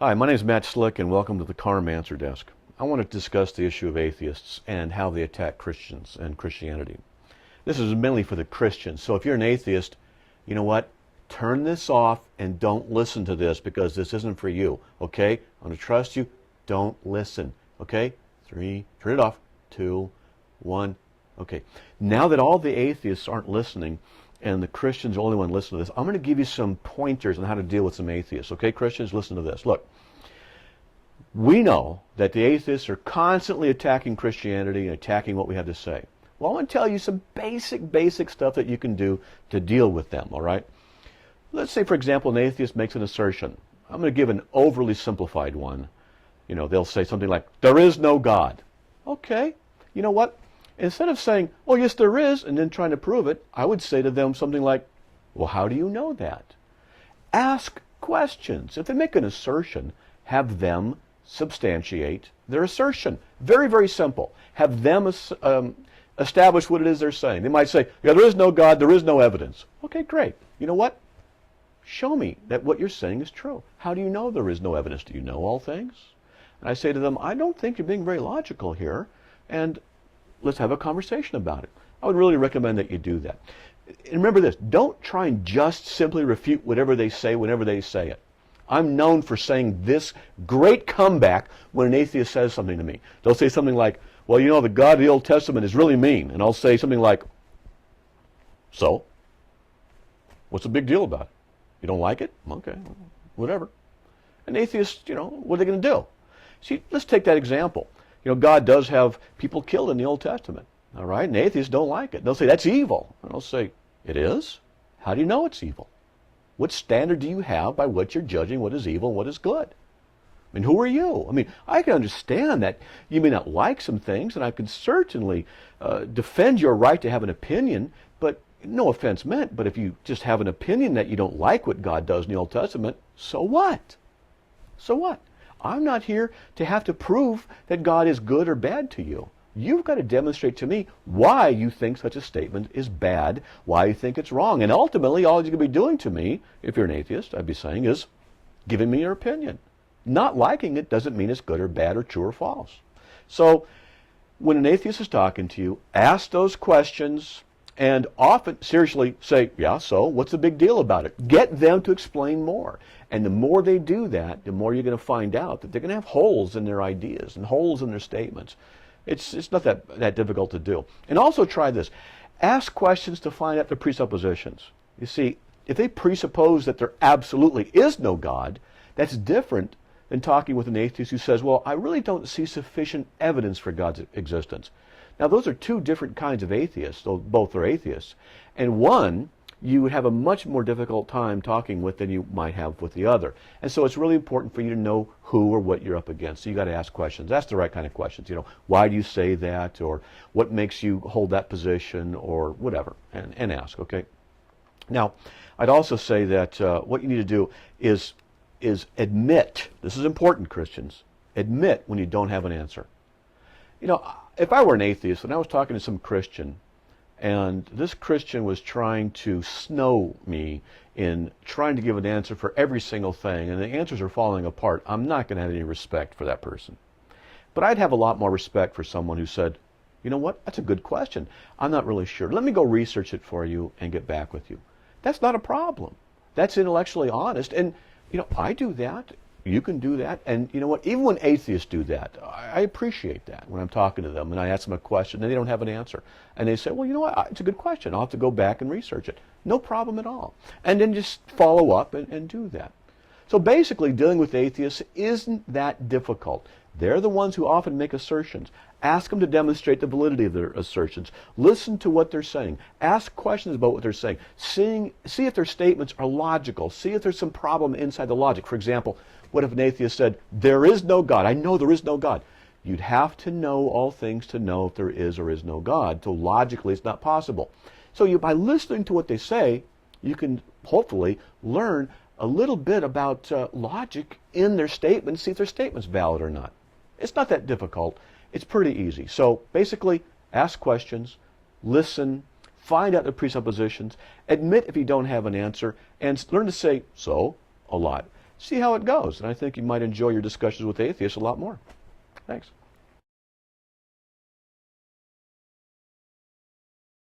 Hi, my name is Matt Slick, and welcome to the Carm Answer Desk. I want to discuss the issue of atheists and how they attack Christians and Christianity. This is mainly for the Christians, so if you're an atheist, you know what? Turn this off and don't listen to this because this isn't for you, okay? I'm going to trust you. Don't listen, okay? 3, turn it off. 2, 1, okay. Now that all the atheists aren't listening, and the Christians are the only one listening to this, I'm going to give you some pointers on how to deal with some atheists. Okay, Christians, listen to this. Look, we know that the atheists are constantly attacking Christianity and attacking what we have to say. Well, I want to tell you some basic stuff that you can do to deal with them, all right? Let's say, for example, an atheist makes an assertion. I'm going to give an overly simplified one. You know, they'll say something like, there is no God. Okay, you know what? Instead of saying, oh, yes, there is, and then trying to prove it, I would say to them something like, well, how do you know that? Ask questions. If they make an assertion, have them substantiate their assertion. Very simple. Have them establish what it is they're saying. They might say, yeah, there is no God, there is no evidence. Okay, great. You know what? Show me that what you're saying is true. How do you know there is no evidence? Do you know all things? And I say to them, I don't think you're being very logical here, and let's have a conversation about it. I would really recommend that you do that. And remember this, don't try and just simply refute whatever they say whenever they say it. I'm known for saying this great comeback when an atheist says something to me. They'll say something like, well, you know, the God of the Old Testament is really mean. And I'll say something like, so? What's the big deal about it? You don't like it? Okay, whatever. An atheist, you know, what are they going to do? See, let's take that example. You know, God does have people killed in the Old Testament, all right? And atheists don't like it. They'll say, that's evil. And I'll say, it is? How do you know it's evil? What standard do you have by which you're judging what is evil and what is good? I mean, who are you? I mean, I can understand that you may not like some things, and I can certainly defend your right to have an opinion, but no offense meant, but if you just have an opinion that you don't like what God does in the Old Testament, so what? So what? I'm not here to have to prove that God is good or bad to you. You've got to demonstrate to me why you think such a statement is bad, why you think it's wrong. And ultimately, all you're going to be doing to me, if you're an atheist, I'd be saying, is giving me your opinion. Not liking it doesn't mean it's good or bad or true or false. So when an atheist is talking to you, ask those questions and often seriously say, yeah, so what's the big deal about it? Get them to explain more. And the more they do that, the more you're going to find out that they're going to have holes in their ideas and holes in their statements. It's not that difficult to do. And also try this. Ask questions to find out their presuppositions. You see, if they presuppose that there absolutely is no God, that's different than talking with an atheist who says, well, I really don't see sufficient evidence for God's existence. Now, those are two different kinds of atheists, though both are atheists. And one you would have a much more difficult time talking with than you might have with the other. And so it's really important for you to know who or what you're up against. So you got to ask questions. That's the right kind of questions. You know, why do you say that? Or what makes you hold that position? Or whatever. And ask, okay? Now, I'd also say that what you need to do is admit. This is important, Christians. Admit when you don't have an answer. You know, if I were an atheist and I was talking to some Christian, and this Christian was trying to snow me in trying to give an answer for every single thing, and the answers are falling apart, I'm not going to have any respect for that person. But I'd have a lot more respect for someone who said, you know what, that's a good question. I'm not really sure. Let me go research it for you and get back with you. That's not a problem. That's intellectually honest. And, you know, I do that. You can do that. And you know what? Even when atheists do that, I appreciate that when I'm talking to them and I ask them a question and they don't have an answer. And they say, well, you know what? It's a good question. I'll have to go back and research it. No problem at all. And then just follow up and do that. So basically, dealing with atheists isn't that difficult. They're the ones who often make assertions. Ask them to demonstrate the validity of their assertions. Listen to what they're saying. Ask questions about what they're saying. See if their statements are logical. See if there's some problem inside the logic. For example, what if an atheist said, there is no God? I know there is no God. You'd have to know all things to know if there is or is no God. So logically, it's not possible. So by listening to what they say, you can hopefully learn a little bit about logic in their statements, see if their statement's valid or not. It's not that difficult. It's pretty easy. So basically, ask questions, listen, find out the presuppositions, admit if you don't have an answer, and learn to say so a lot. See how it goes. And I think you might enjoy your discussions with atheists a lot more. Thanks.